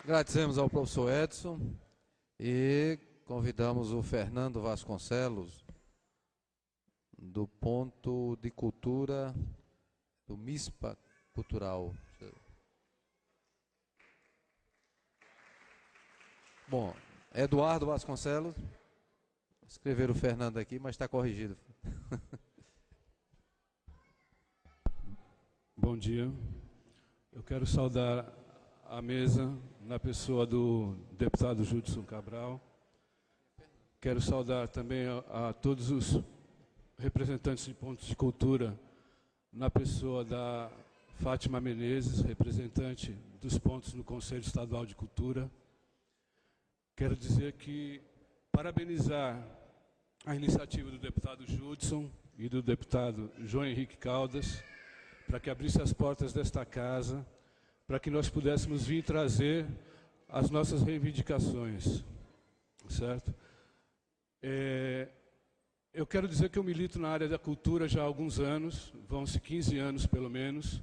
Agradecemos ao professor Edson e convidamos o Fernando Vasconcelos, do ponto de cultura do MISPA Cultural. Bom, Eduardo Vasconcelos, escreveram o Fernando aqui, mas está corrigido. Bom dia. Eu quero saudar a mesa na pessoa do deputado Judson Cabral. Quero saudar também a todos os representantes de pontos de cultura, na pessoa da Fátima Menezes, representante dos pontos no Conselho Estadual de Cultura. Quero dizer que parabenizar a iniciativa do deputado Judson e do deputado João Henrique Caldas, para que abrisse as portas desta casa, para que nós pudéssemos vir trazer as nossas reivindicações, certo? Eu quero dizer que eu milito na área da cultura já há alguns anos, vão-se 15 anos pelo menos,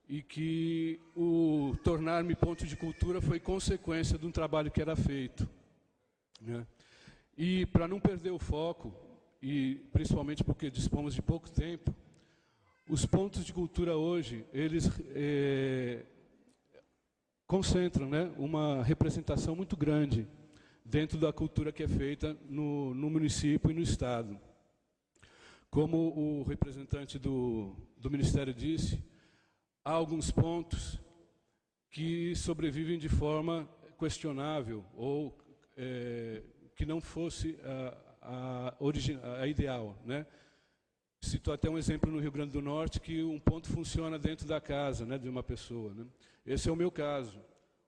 e que o tornar-me ponto de cultura foi consequência de um trabalho que era feito, né? E para não perder o foco, e principalmente porque dispomos de pouco tempo, os pontos de cultura hoje, eles concentram, né, uma representação muito grande dentro da cultura que é feita no município e no Estado. Como o representante do Ministério disse, há alguns pontos que sobrevivem de forma questionável ou que não fosse a ideal, né? Citou até um exemplo no Rio Grande do Norte que um ponto funciona dentro da casa, né, de uma pessoa, né? Esse é o meu caso.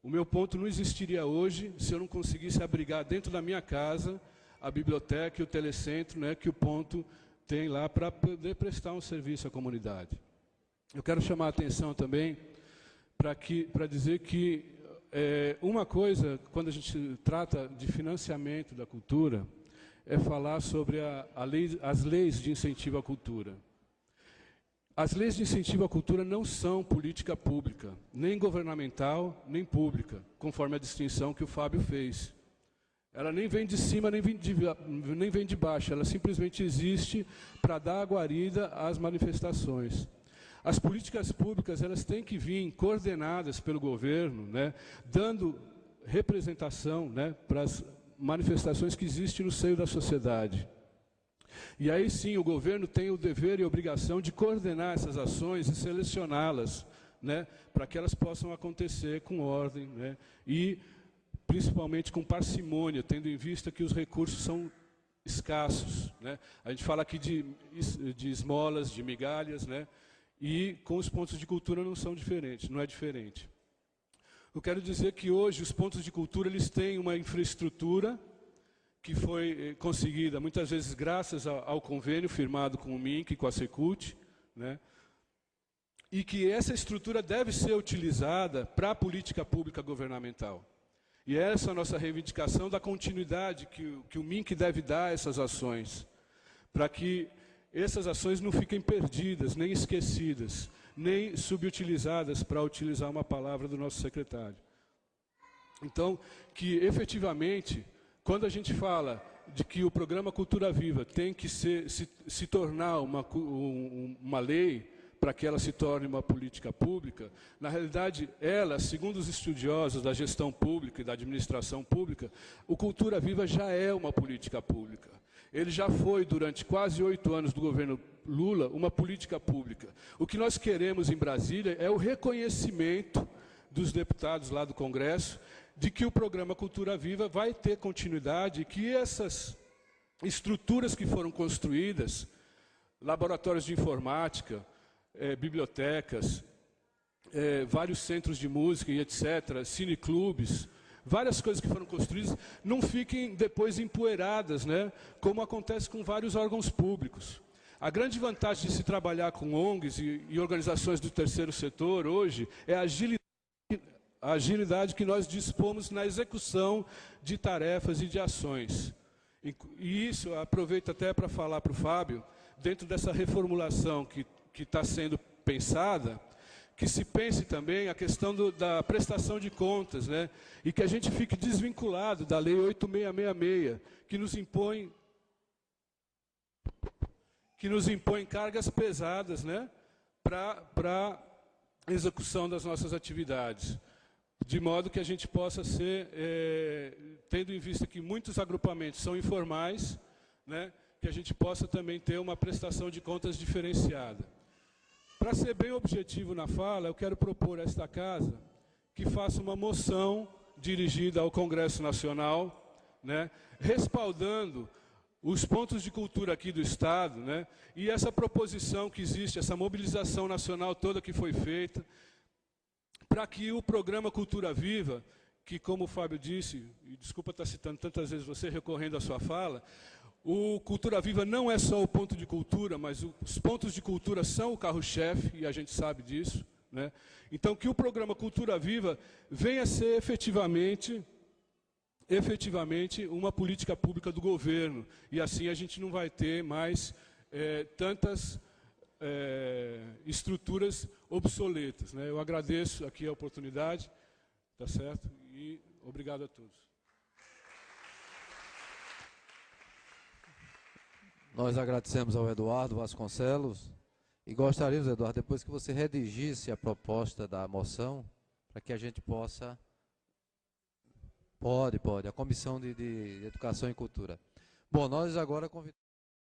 O meu ponto não existiria hoje se eu não conseguisse abrigar dentro da minha casa a biblioteca e o telecentro, né, que o ponto tem lá para poder prestar um serviço à comunidade. Eu quero chamar a atenção também para dizer que uma coisa, quando a gente trata de financiamento da cultura, é falar sobre as leis de incentivo à cultura. As leis de incentivo à cultura não são política pública, nem governamental, nem pública, conforme a distinção que o Fábio fez. Ela nem vem de cima, nem vem de baixo, ela simplesmente existe para dar guarida às manifestações. As políticas públicas, elas têm que vir coordenadas pelo governo, né, dando representação, né, para as manifestações que existem no seio da sociedade. E aí sim, o governo tem o dever e a obrigação de coordenar essas ações e selecioná-las, né, para que elas possam acontecer com ordem, né, e principalmente com parcimônia, tendo em vista que os recursos são escassos, né? A gente fala aqui de esmolas, de migalhas, né, e com os pontos de cultura não são diferentes, não é diferente. Eu quero dizer que hoje os pontos de cultura, eles têm uma infraestrutura que foi conseguida muitas vezes graças ao convênio firmado com o MINC e com a Secult, né? E que essa estrutura deve ser utilizada para a política pública governamental. E essa é a nossa reivindicação da continuidade que o MINC deve dar a essas ações, para que essas ações não fiquem perdidas, nem esquecidas, nem subutilizadas, para utilizar uma palavra do nosso secretário. Então, que efetivamente, quando a gente fala de que o programa Cultura Viva tem que se tornar uma lei, para que ela se torne uma política pública, na realidade, ela, segundo os estudiosos da gestão pública e da administração pública, o Cultura Viva já é uma política pública. Ele já foi, durante quase 8 anos do governo Lula, uma política pública. O que nós queremos em Brasília é o reconhecimento dos deputados lá do Congresso de que o programa Cultura Viva vai ter continuidade e que essas estruturas que foram construídas, laboratórios de informática, bibliotecas, vários centros de música e etc., cineclubes, várias coisas que foram construídas, não fiquem depois empoeiradas, né, como acontece com vários órgãos públicos. A grande vantagem de se trabalhar com ONGs e organizações do terceiro setor hoje é a agilidade que nós dispomos na execução de tarefas e de ações. E isso, aproveito até para falar para o Fábio, dentro dessa reformulação que está sendo pensada, que se pense também a questão da prestação de contas, né? E que a gente fique desvinculado da Lei 8666, que nos impõe cargas pesadas, né? Para execução das nossas atividades. De modo que a gente possa ser, tendo em vista que muitos agrupamentos são informais, né? Que a gente possa também ter uma prestação de contas diferenciada. Para ser bem objetivo na fala, eu quero propor a esta Casa que faça uma moção dirigida ao Congresso Nacional, né, respaldando os pontos de cultura aqui do Estado, né, e essa proposição que existe, essa mobilização nacional toda que foi feita, para que o programa Cultura Viva, que, como o Fábio disse, e desculpa estar citando tantas vezes você recorrendo à sua fala, o Cultura Viva não é só o ponto de cultura, mas os pontos de cultura são o carro-chefe, e a gente sabe disso, né? Então, que o programa Cultura Viva venha a ser efetivamente uma política pública do governo, e assim a gente não vai ter mais tantas estruturas obsoletas, né? Eu agradeço aqui a oportunidade, tá certo? E obrigado a todos. Nós agradecemos ao Eduardo Vasconcelos e gostaríamos, Eduardo, depois que você redigisse a proposta da moção, para que a gente possa... Pode, a Comissão de Educação e Cultura. Bom, nós agora convidamos...